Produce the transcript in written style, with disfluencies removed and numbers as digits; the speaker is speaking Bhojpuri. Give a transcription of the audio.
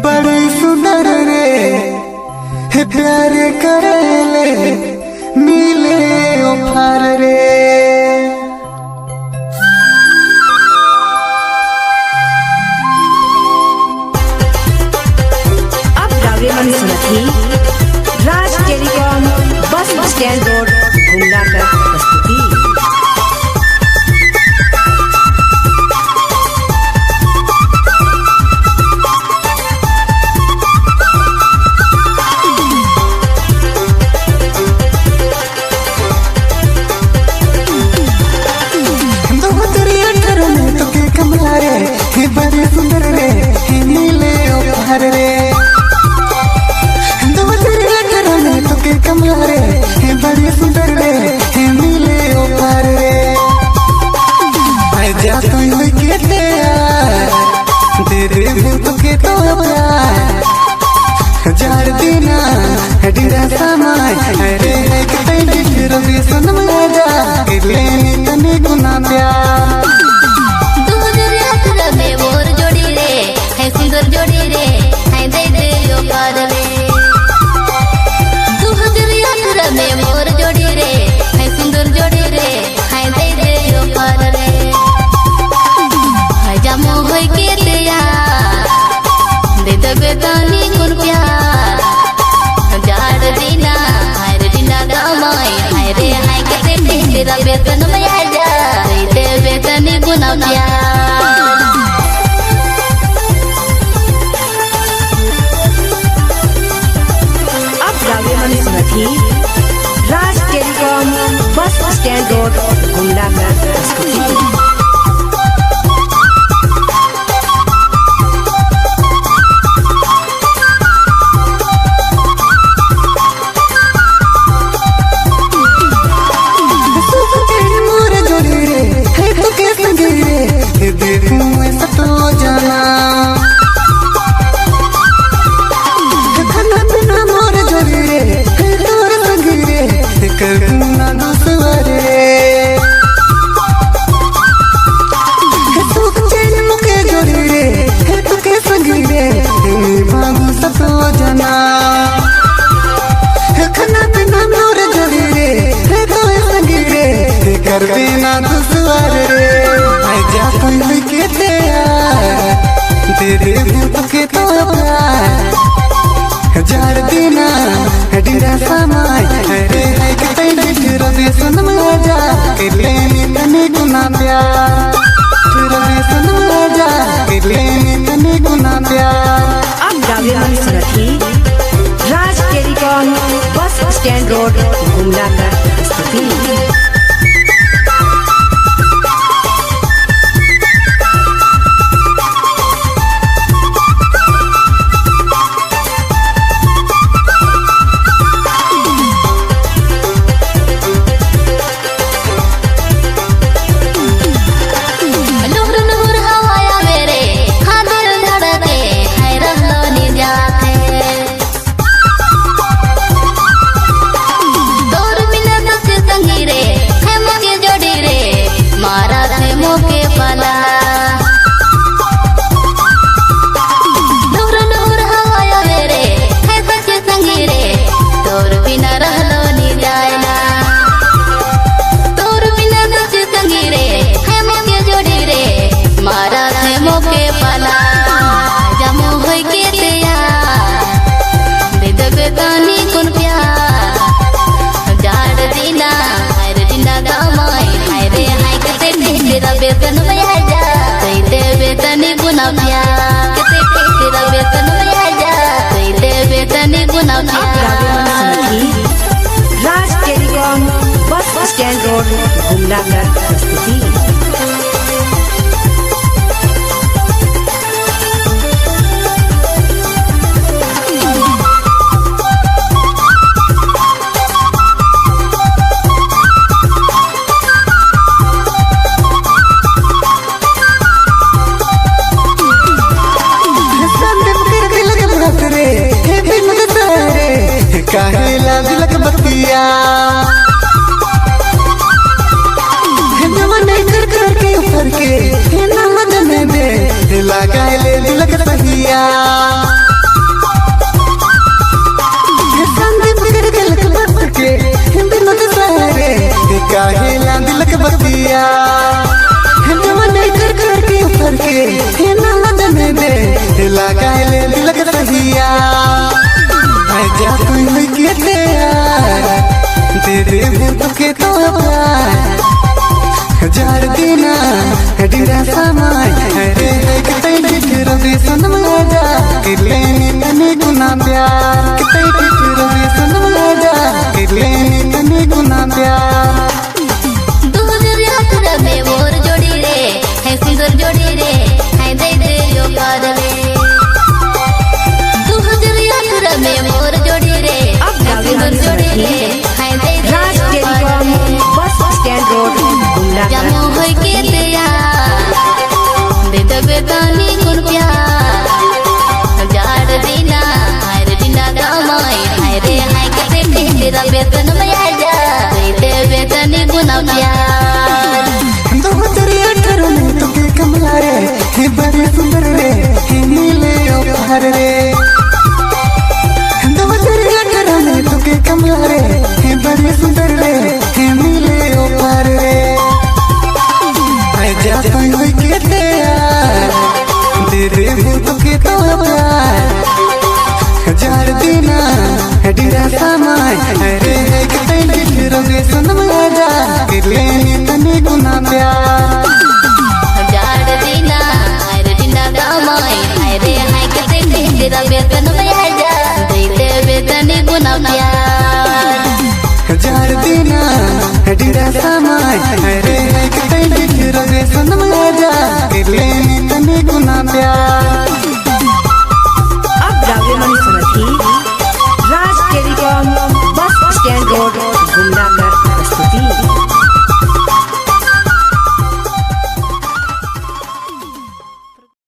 बड़े सुंदर रे हे प्यारे करेले मिले ओफर रे। अब गावे मन सुनथी Raj telecom bus stand road Gumla कर प्रस्तुति। बड़े सुंदर रे हे नीले ओफर रे तो के कमला रे हे बड़े सुंदर रे हे नीले ओफर रे। जा तो होई के दे दे भूत के तो प्यार जार देना डिरा समय अरे कतई फिर भी सुन मजा लेने तने गुना प्यार। सुंदर जोड़ी रे है दे दे यो पार रे 2018 में मोर जोड़ी रे है सुंदर जोड़ी रे है दे दे यो पार रे। है जामो होई के दिया दे दे तानी कुन प्यार जाड़ दीना हर दिना गमाई है रे है के दे तेरा वेतन में आ जा दे वेतन गुना प्यार। Raj telecom bus stand road Gumla कर प्रस्तुति। करना दुसवारे सुख चैन मुके जोड़ी रे हे तुके संगी रे बाबू सतो जना खाना पीना मोर जोड़ी रे हे तो संगी रे कर देना दुसवारे रे आई जा कोई के दे भूत के तो प्यार जार देना डिरा समय अरे फिर भी सुन मजा लेने तने गुना प्यार फिर भी सुन मजा लेने तने गुना प्यार। अब गावे मन सुनथी Raj telecom bus stand road Gumla कर प्रस्तुति। वेतन में आ जा दे वेतन गुना प्यार तेरा वेतन में आ जा दे वेतन गुना प्यार। Raj telecom bus stand road Gumla कर प्रस्तुति। काहे लाग बतिया कर के ऊपर के ना मदन दे लगा ले दिलक सहिया। तेरा वेतन में आ जा दे दे वेतन गुना प्यार दो तेरी अठर में तुके कमला रे हे बड़े सुंदर रे हे नीले उपहार रे दो तेरी अठर में तुके कमला रे हे बड़े सुंदर रे हे नीले उपहार रे आजा कोई होई के ते यार तेरे भूत के तो प्यार जार दिना डिरा समय अरे कतई दिखरोगे सुन मजा किले तने गुना प्यार जार दिना अरे दिना कमाई अरे हाय कते तेरा वेतन में आ जा दे दे वेतन गुना प्यार